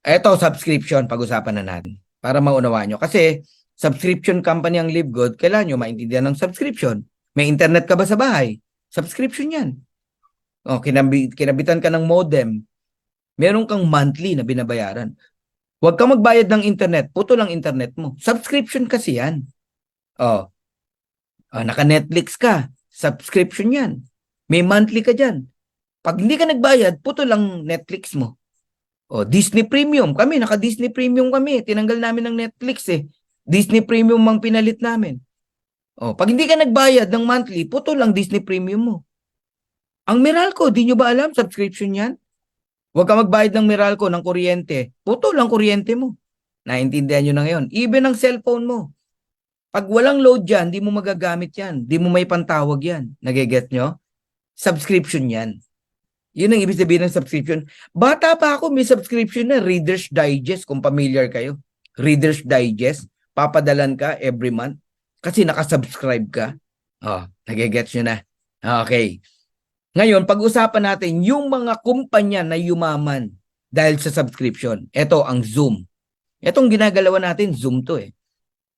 Eto, subscription, pag-usapan na natin para maunawaan nyo. Kasi subscription company ang LiveGood, kailangan nyo maintindihan ng subscription. May internet ka ba sa bahay? Subscription yan. O, kinabitan ka ng modem. Meron kang monthly na binabayaran. Huwag kang magbayad ng internet. Puto lang internet mo. Subscription kasi yan. O, naka-Netflix ka. Subscription yan. May monthly ka dyan. Pag hindi ka nagbayad, puto lang Netflix mo. O, Disney Premium. Kami, naka-Disney Premium kami. Tinanggal namin ng Netflix eh. Disney Premium ang pinalit namin. O, pag hindi ka nagbayad ng monthly, puto lang Disney Premium mo. Ang Meralco, di nyo ba alam? Subscription yan? Huwag ka magbayad ng Meralco, ng kuryente. Puto lang kuryente mo. Naintindihan nyo na ngayon. Even ang cellphone mo. Pag walang load yan, di mo magagamit yan. Di mo may pantawag yan. Nageget nyo? Subscription yan. Yun ang ibig sabihin ng subscription. Bata pa ako, may subscription na Reader's Digest, kung familiar kayo. Reader's Digest, papadalan ka every month kasi nakasubscribe ka. Oh, nagigets nyo na. Okay. Ngayon, pag-usapan natin yung mga kumpanya na yumaman dahil sa subscription. Ito ang Zoom. Itong ginagalawan natin, Zoom to eh.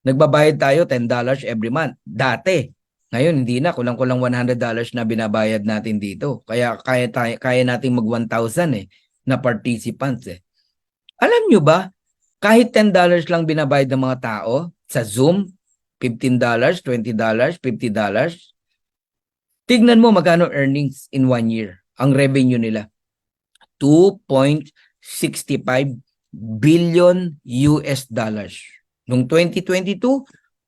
Nagbabayad tayo $10 every month. Dati, ngayon hindi na, kulang-kulang $100 na binabayad natin dito. Kaya kaya nating mag 1,000 eh, na participants eh. Alam nyo ba, kahit $10 lang binabayad ng mga tao sa Zoom, $15, $20, $50, tignan mo magkano earnings in 1 year. Ang revenue nila, 2.65 billion US dollars. Noong 2022,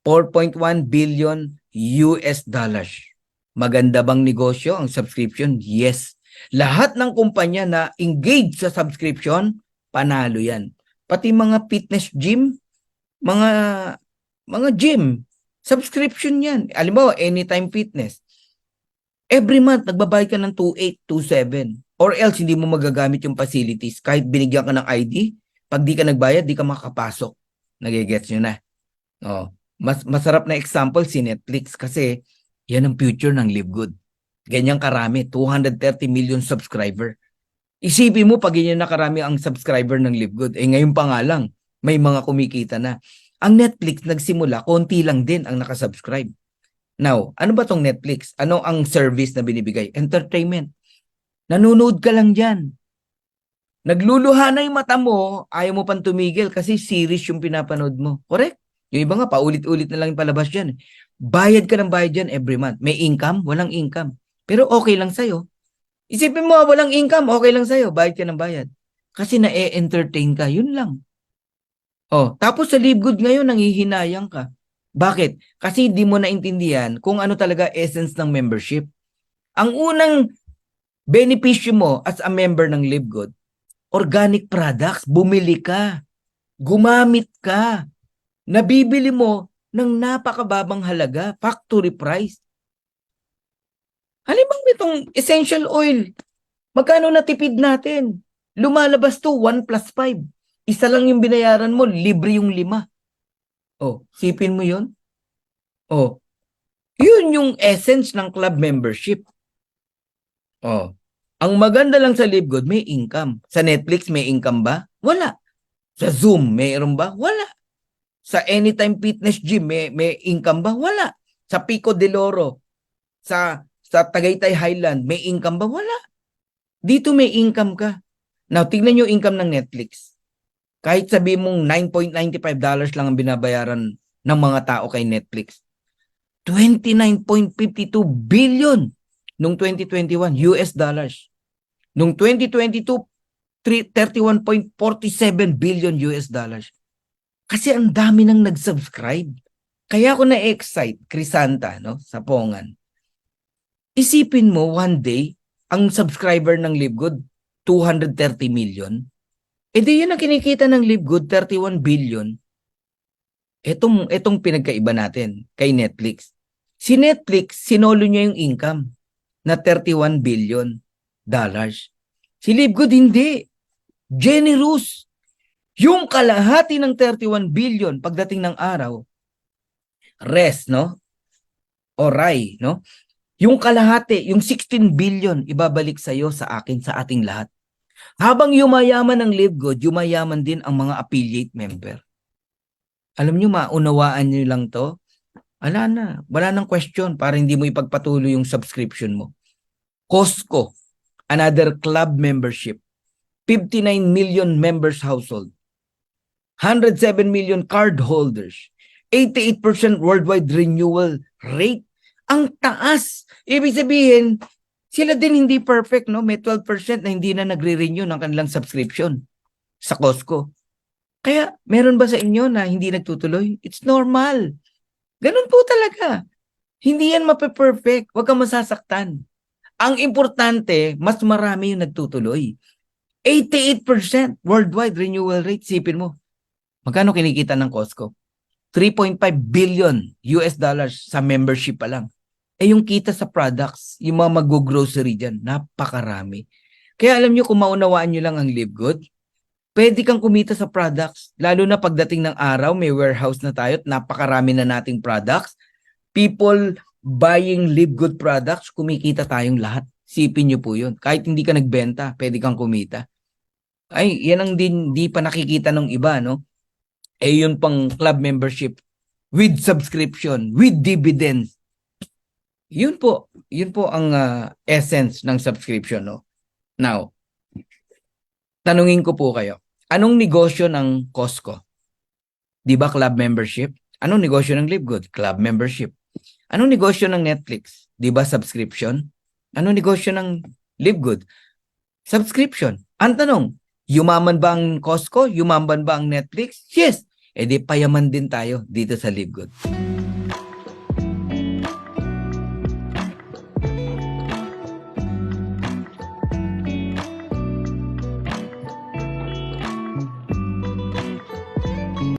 4.1 billion US dollars. Maganda bang negosyo ang subscription? Yes. Lahat ng kumpanya na engage sa subscription, panalo yan. Pati mga fitness gym, mga gym, subscription yan. Alam mo, Anytime Fitness. Every month, nagbabayad ka ng 2,800, 2,700. Or else, hindi mo magagamit yung facilities. Kahit binigyan ka ng ID, pag di ka nagbayad, di ka makakapasok. Nagigets nyo na. Oh, masarap na example si Netflix kasi yan ang future ng Live Good. Ganyan karami, 230 million subscriber. Isipin mo pag ganyan na karami ang subscriber ng Live Good. Ngayon pa nga lang, may mga kumikita na. Ang Netflix nagsimula, konti lang din ang nakasubscribe. Now, ano ba tong Netflix? Ano ang service na binibigay? Entertainment. Nanonood ka lang dyan. Nagluluha na yung mata mo, ayaw mo pang tumigil kasi series yung pinapanood mo. Correct? Yung iba nga, paulit-ulit na lang yung palabas dyan. Bayad ka ng bayad dyan every month. May income? Walang income. Pero okay lang sa'yo. Isipin mo, walang income, okay lang sa'yo. Bayad ka ng bayad. Kasi na-entertain ka, yun lang. Oh, tapos sa Live Good ngayon, nanghihinayang ka. Bakit? Kasi di mo naintindihan kung ano talaga essence ng membership. Ang unang benepisyo mo as a member ng Live Good, organic products, bumili ka, gumamit ka, nabibili mo ng napakababang halaga, factory price. Halimbawa nitong essential oil, magkano natipid natin? Lumalabas to 1+5. Isa lang yung binayaran mo, libre yung 5. Oh, sipin mo yun? Oh, yun yung essence ng club membership. Oh, ang maganda lang sa Live Good, may income. Sa Netflix, may income ba? Wala. Sa Zoom, mayroon ba? Wala. Sa Anytime Fitness Gym, may income ba? Wala. Sa Pico de Loro, sa Tagaytay Highland, may income ba? Wala. Dito may income ka. Now, tignan nyo income ng Netflix. Kahit sabi mong $9.95 lang ang binabayaran ng mga tao kay Netflix. 29.52 billion noong 2021 US dollars. Noong 2022, 31.47 billion US dollars. Kasi ang dami nang nag-subscribe. Kaya ako na-excite, Crisanta, no, sa Pongan. Isipin mo, one day, ang subscriber ng Live Good, 230 million. Di yun ang kinikita ng Live Good, 31 billion. Etong pinagkaiba natin kay Netflix. Si Netflix, sinolo niya yung income na 31 billion dollars. Si Live Good, hindi. Generous. Yung kalahati ng 31 billion pagdating ng araw, rest, no? O RAI, no? Yung kalahati, yung 16 billion, ibabalik sa'yo, sa akin, sa ating lahat. Habang yumayaman ang LiveGood, yumayaman din ang mga affiliate member. Alam nyo, maunawaan nyo lang to. Wala nang question para hindi mo ipagpatuloy yung subscription mo. Costco, another club membership. 59 million members household. 107 million card holders. 88% worldwide renewal rate. Ang taas. Ibig sabihin, sila din hindi perfect, no? May 12% na hindi na nagre-renew ng kanilang subscription sa Costco. Kaya, meron ba sa inyo na hindi nagtutuloy? It's normal. Ganun po talaga. Hindi yan mape-perfect. Huwag kang masasaktan. Ang importante, mas marami yung nagtutuloy. 88% worldwide renewal rate. Sipin mo, magkano kinikita ng Costco? 3.5 billion US dollars sa membership pa lang. Eh yung kita sa products, yung mga mag-grocery dyan, napakarami. Kaya alam nyo, kung maunawaan nyo lang ang Live Good, pwede kang kumita sa products. Lalo na pagdating ng araw, may warehouse na tayo at napakarami na nating products. People buying Live Good products, kumikita tayong lahat. Sipin nyo po yun. Kahit hindi ka nagbenta, pwede kang kumita. Ay, yan ang di pa nakikita ng iba, no? Eh, yun pang club membership with subscription, with dividends. Yun po ang essence ng subscription, no? Now, tanungin ko po kayo, anong negosyo ng Costco? Di ba club membership? Anong negosyo ng LiveGood? Club membership. Anong negosyo ng Netflix? Di ba subscription? Anong negosyo ng LiveGood? Subscription. Ang tanong, yumaman ba ang Costco? Yumaman ba ang Netflix? Yes. E di payaman din tayo dito sa LiveGood.